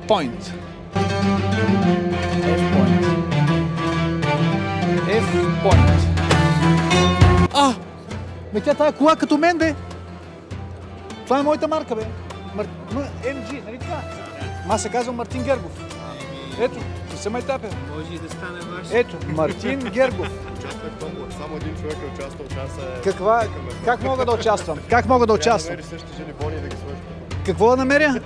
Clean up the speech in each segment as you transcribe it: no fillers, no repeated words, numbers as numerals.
F-Point. F-Point. Тя тая кола като мен, бе. Това е моята марка, бе. MG, нали така? Аз се казвам Мартин Гергов. Ето, не се майтапя. Може и да стане ваш. Ето, Мартин Гергов. Участвай в томбола. Само един човек е участвал. Как мога да участвам? Как мога да участвам? Трябва да намериш същите жени бони и да ги сложиш. Какво да намеря?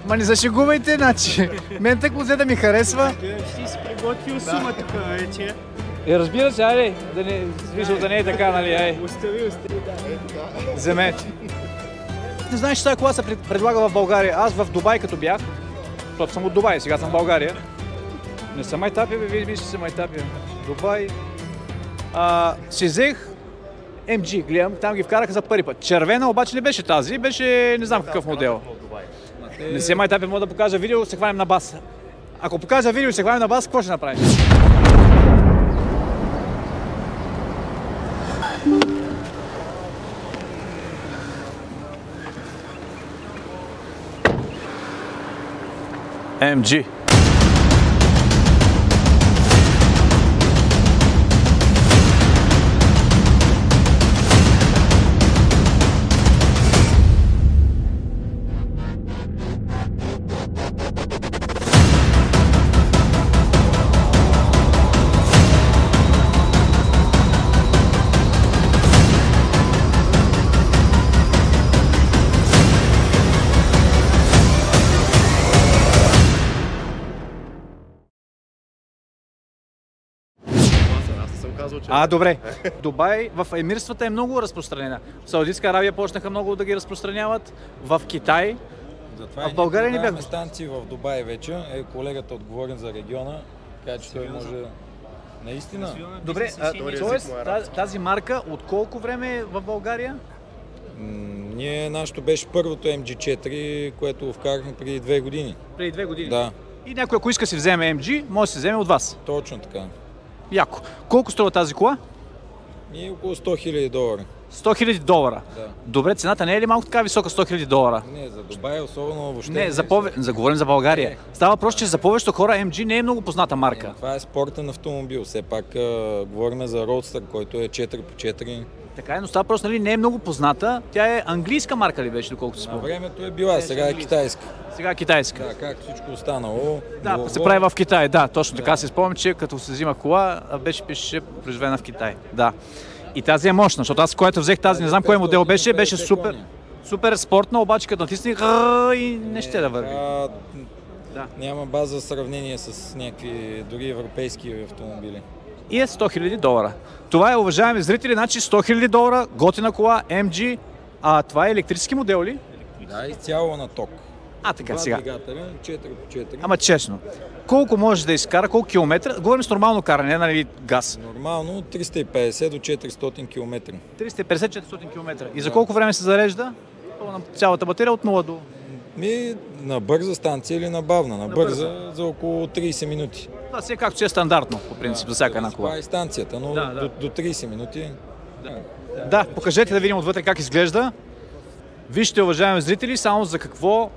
Ма не зашегувайте, значи. Мен так взе да ми харесва. Ти си приготвил сума тук вече. Разбира се, айде, да не е така, нали, айде. Остави. Вземете. Не знаеш, че тази кола се предлага в България. Аз в Дубай като бях, защото съм от Дубай, сега съм в България. Не съм майтапия, бе, виж, че съм майтапия. Дубай. Си взех MG, гледам, там ги вкараха за първи път. Червена обаче не беше тази, беше не знам какъв модел. Не се майтапия, мога да покажа видео, се хванем на бас. Ако покажа видео и се хванем на бас, какво ще направим? MG. Добре. Дубай в емирствата е много разпространена. В Саудитска Аравия почнаха много да ги разпространяват. В Китай. Затова в България не бяха. Станции в Дубай вече. Колегата отговорен за региона. Така че той може наистина. Добре, тази марка от колко време е в България? Нашето беше първото MG4, което вкарахме преди 2 години. Преди 2 години? Да. И някой, ако иска си вземе MG, може да си вземе от вас? Точно така. Яко. Колко струва тази кола? Около $100,000. $100,000? Да. Добре, цената не е ли малко така висока, $100,000? Не, за Дубай особено въобще. Не, говорим за България. Става въпрос, че за повечето хора MG не е много позната марка. Това е спортен автомобил. Все пак говорим за Roadster, който е 4x4. Така е, но става просто, нали, не е много позната. Тя е английска марка ли беше, доколкото си спомням? На времето е била, сега е китайска. Сега е китайска. Да, както всичко останало. Да, се прави в Китай, да, точно така си спомням, че като се взима кола, пише произведена в Китай. Да. И тази е мощна, защото аз, когато взех тази, не знам кой модел беше супер спортна, обаче като натисних и не ще да върви. Няма база за сравнение с някакви дори европейски автомобили. И е $100,000. Това е, уважаеми зрители, значи $100,000, готина кола, MG. Това е електрически модел ли? Да, изцяло на ток. Така сега. Двигателя, 4x4. Ама честно, колко може да изкара, колко километра? Говорим с нормално каране, нали газ? Нормално 350 до 400 км. 350-400 км. И за колко време се зарежда цялата батерия от 0 до... На бърза станция или на бавна? На бърза за около 30 минути. Това си е както си е стандартно, по принцип, за всяка една кола. Това е станцията, но до 30 минути. Да, покажете да видим отвътре как изглежда. Вижте, уважаеми зрители, само за какво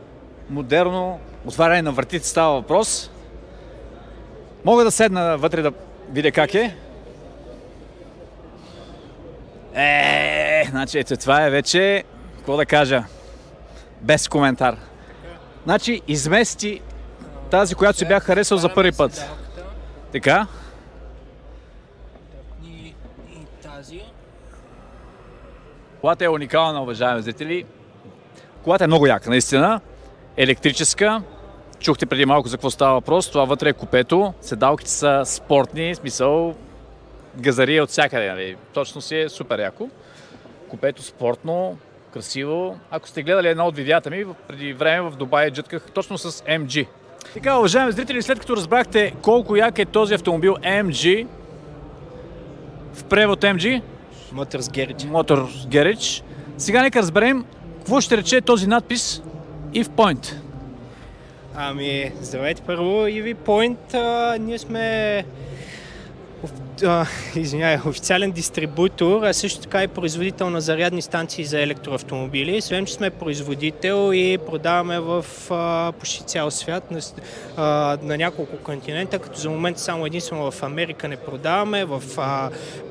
модерно отваряне на вратите става въпрос. Мога да седна вътре да видя как е. Значи, ето това е вече, какво да кажа, без коментар. Значи, измести тази, която си бях харесал за първи път. Така. И тази. Колата е уникална, уважаеми зрители. Колата е много яка, наистина. Електрическа. Чухте преди малко за какво става въпрос. Това вътре е купето. Седалките са спортни, в смисъл газария от всякъде. Нали? Точно си е супер яко. Купето спортно, красиво. Ако сте гледали една от видеята ми, преди време в Дубай джътках точно с MG. Така, уважаеми зрители, след като разбрахте колко як е този автомобил MG, в превод MG, Motor Garage, сега нека разберем какво ще рече този надпис F-Point. Здравейте, първо EV Point. Ние сме официален дистрибутор, а също така и производител на зарядни станции за електроавтомобили. Освен, че сме производител и продаваме в почти цял свят на няколко континента, като за момента само единствено в Америка не продаваме,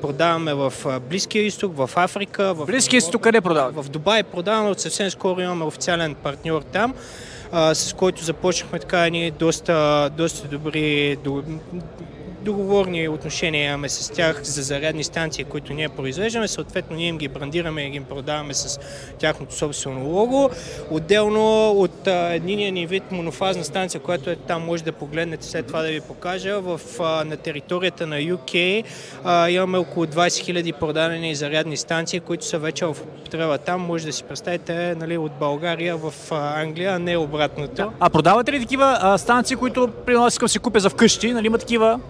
продаваме в Близкия изток, в Африка. В Близкия изток къде продаваме? В Дубай продаваме, от съвсем скоро имаме официален партньор там, с който започнахме така едни доста добри договорни отношения имаме с тях за зарядни станции, които ние произвеждаме. Съответно, ние им ги брандираме и ги продаваме с тяхното собствено лого. Отделно от единия ни вид монофазна станция, която е там, може да погледнете след това да ви покажа. На територията на UK имаме около 20 000 продадени зарядни станции, които са вече в употреба там. Може да си представите, нали, от България в Англия, а не обратното. А продавате ли такива станции, които при нас искам си купя за вкъщи? Нали има такива?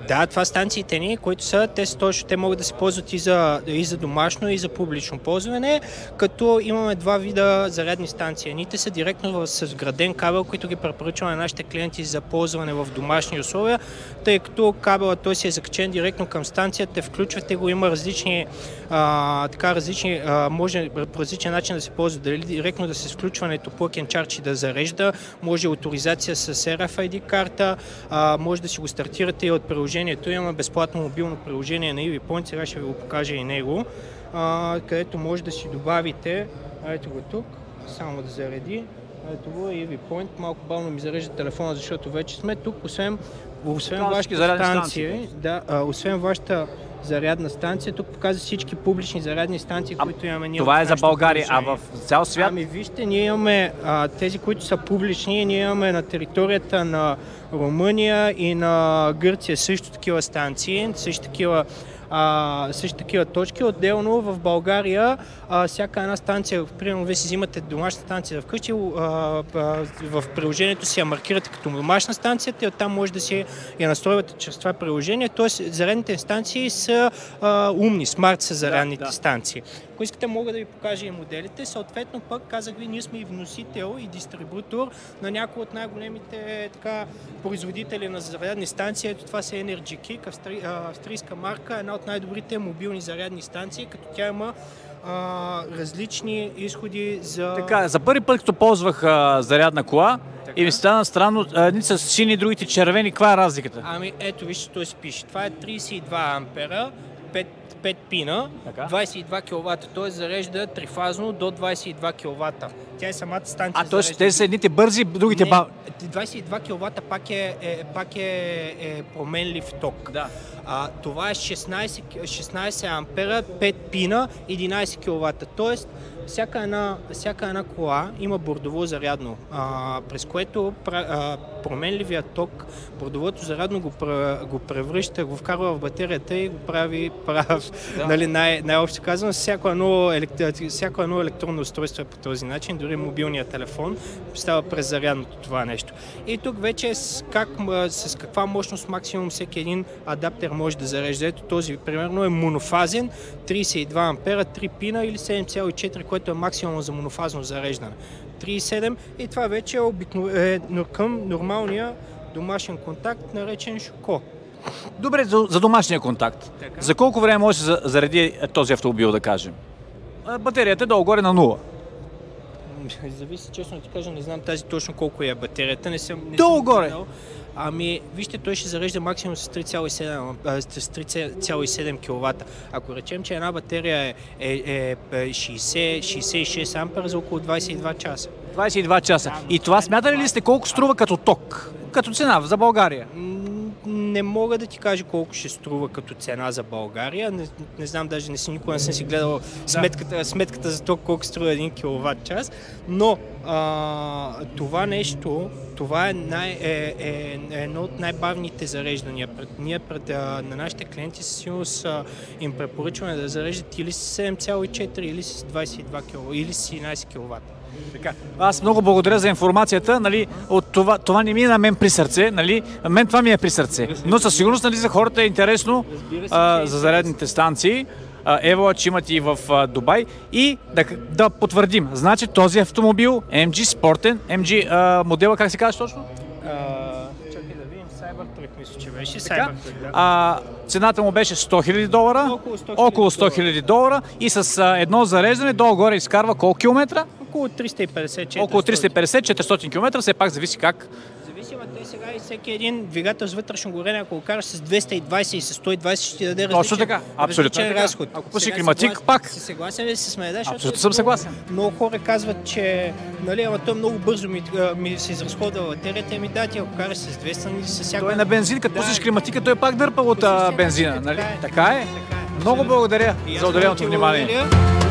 Да, това станциите ни, които са, те могат да се ползват и за домашно, и за публично ползване, като имаме два вида зарядни станции. Едните са директно с вграден кабел, които ги препоръчваме на нашите клиенти за ползване в домашни условия, тъй като кабелът той си е закачен директно към станцията, включвате го, има може по различен начин да се ползва, дали директно да се с включването plug and charge и да зарежда, може авторизация с RFID карта, може да си го стартирате и от приложението. Имаме безплатно мобилно приложение на EV Point, сега ще ви го покажа и него, където може да си добавите, ето го тук, само да зареди, ето го EV Point, малко бавно ми зарежда телефона, защото вече сме тук, освен вашата станция, освен вашата зарядна станция, тук показва всички публични зарядни станции, които имаме ние. Това е за България, а в цял свят? Ами вижте, ние имаме тези, които са публични, ние имаме на територията на Румъния и на Гърция също такива станции, също такива точки. Отделно в България всяка една станция, примерно вие си взимате домашна станция вкъщи, в приложението си я маркирате като домашна станция и оттам може да си я настройвате чрез това приложение. Тоест зарядните станции са умни, смарт са зарядните станции. Ако искате, мога да ви покажа и моделите. Съответно пък, казах ви, ние сме и вносител и дистрибутор на някои от най-големите производители на зарядни станции. Ето това са Energy Kick, австрийска марка, една от най-добрите мобилни зарядни станции, като тя има различни изходи за... Така, за първи път, като ползвах зарядна кола, и ми стана странно, едни са сини, другите червени, каква е разликата? Ами ето, вижте, той се пише. Това е 32 ампера, 5 пина, 22 кВт, т.е. зарежда трифазно до 22 кВт. Тя е самата станция. т.е. те са едните бързи, другите бавни. 22 кВт пак е променлив ток. Да. Това е 16 ампера, 5 пина, 11 кВт. Тоест, всяка една кола има бордово зарядно, през което променливият ток, бордовото зарядно го превръща, го вкарва в батерията и го прави прав. Да. Нали, най-общо казвам, всяко едно електронно устройство е по този начин, дори мобилният телефон става през зарядното това нещо. И тук вече с каква мощност максимум всеки един адаптер може да зарежда. Ето този, примерно, е монофазен, 32 ампера, 3 пина или 7,4, което е максимум за монофазно зареждане. 3,7 и това вече е към нормалния домашен контакт, наречен Шоко. Добре, за домашния контакт. Така. За колко време може да се зареди този автомобил, да кажем? Батерията е долу-горе на 0. Зависи, честно ти кажа, не знам тази точно колко е батерията. Долу-горе? Ами, вижте, той ще зарежда максимум с 3,7 кВт. Ако речем, че една батерия е 66 ампера за около 22 часа. 22 часа. И това смятали ли сте колко струва като ток? Като цена за България? Не мога да ти кажа колко ще струва като цена за България. Не знам, даже никога не съм си гледал сметката за ток, колко струва 1 кВт час. Но това нещо, това е едно от най-бавните зареждания. Ние на нашите клиенти със сигурност им препоръчваме да зареждат или с 7,4, или с 22 кВт, или с 11 кВт. Така. Аз много благодаря за информацията. Нали, от това не ми е на мен при сърце. Нали, мен това ми е при сърце. Но със сигурност, нали, за хората е интересно за зарядните станции. Ево, че имат и в Дубай. И да потвърдим. Значи този автомобил MG спортен, MG модела, как се казва точно? Чакай да видим, Cybertruck Cybertruck, мисля, че беше. Така. Cybertruck, да. Цената му беше $100,000, Около $100,000 около $100,000 и с едно зареждане долу-горе изкарва колко километра? Около 350-400. Около 350-400 км, все пак зависи как. Зависимо, те сега и всеки един двигател с вътрешно горене, ако го караш с 220 и с 120, ще ти даде Точно така, абсолютно различен така. разход. Ако пуши Сега климатик, пак. Си съгласен ли си с мен? Да, Абсолютно съм съгласен. Много хора казват, че нали, ама той много бързо ми се изразходва батерията, ми да, ти ако караш с 200, с всяко... Той е на бензин, като пуснеш климатика, той пак дърпа от бензина, нали? Така е. Така е. Много благодаря за отделеното внимание. Благодаря.